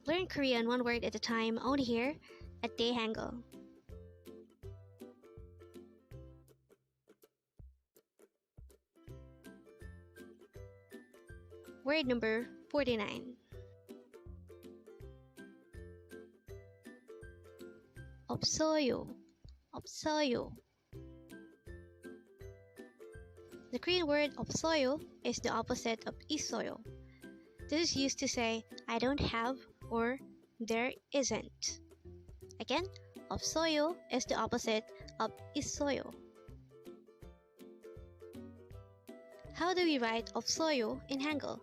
Learn Korean one word at a time only here at Dae-Hangul. Word number 49. EOPSEOYO. EOPSEOYO. The Korean word EOPSEOYO is the opposite of EOPSEOYO. This is used to say I don't have or there isn't. Again, EOPSEOYO is the opposite of EOPSEOYO. How do we write EOPSEOYO in Hangul?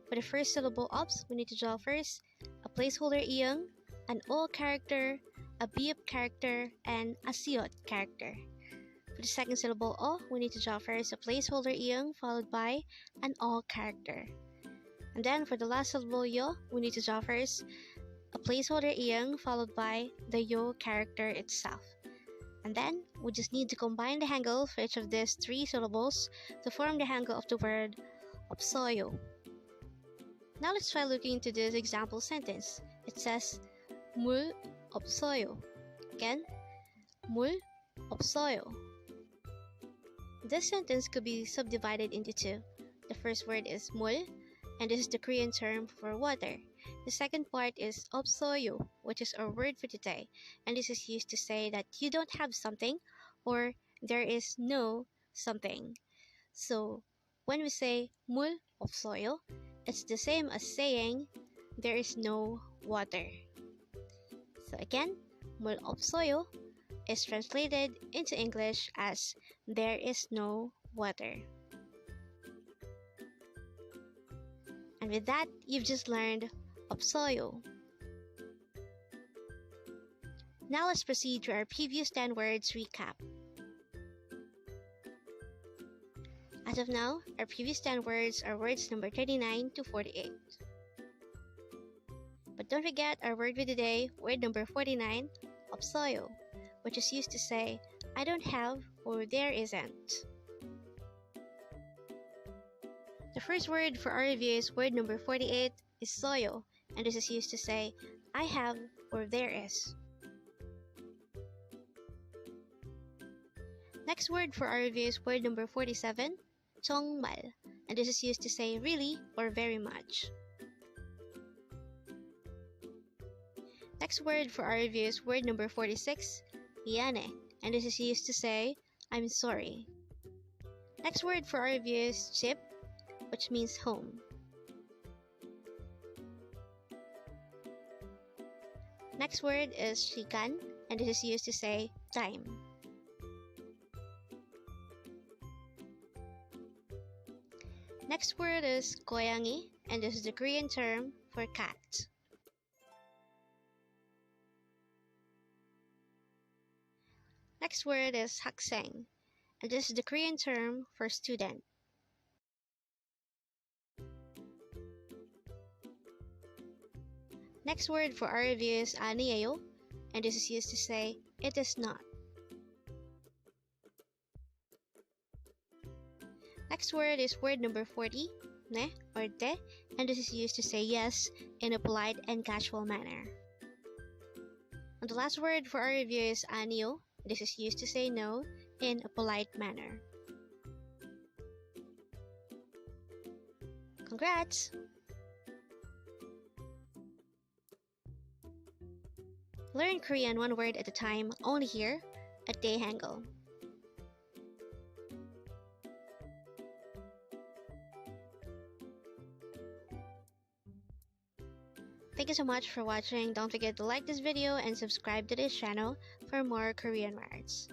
For the first syllable ops, we need to draw first a placeholder iyang, an o character, a biop character, and a siot character. For the second syllable o, we need to draw first a placeholder iyang followed by an o character. And then for the last syllable yo, we need to draw first a placeholder iyang followed by the yo character itself. And then we just need to combine the hangul for each of these three syllables to form the hangul of the word EOPSEOYO. Now let's try looking into this example sentence. It says 물 없어요. Again, 물 없어요. This sentence could be subdivided into two. The first word is 물, and this is the Korean term for water. The second part is 없어요, which is our word for today, and this is used to say that you don't have something or there is no something. So when we say 물 없어요, it's the same as saying there is no water. So again, 물 없어요 is translated into English as there is no water. And with that, you've just learned EOPSEOYO. Now let's proceed to our previous 10 words recap. As of now, our previous 10 words are words number 39 to 48. But don't forget our word with today, word number 49, EOPSEOYO, which is used to say, I don't have or there isn't. The first word for our review is word number 48 is soyo, and this is used to say, I have or there is. Next word for our review is word number 47, 정말, and this is used to say really or very much. Next word for our review is word number 46, 미안해, and this is used to say, I'm sorry. Next word for our review is 집, which means home. Next word is 시간, and this is used to say time. Next word is 고양이, and this is the Korean term for cat. Next word is 학생, and this is the Korean term for student. Next word for our review is 아니에요, and this is used to say it is not. Next word is word number 40, ne or de, and this is used to say yes in a polite and casual manner. And the last word for our review is Aniyo. This is used to say no in a polite manner. Congrats! Learn Korean one word at a time only here at Dae-Hangul. Thank you so much for watching. Don't forget to like this video and subscribe to this channel for more Korean words.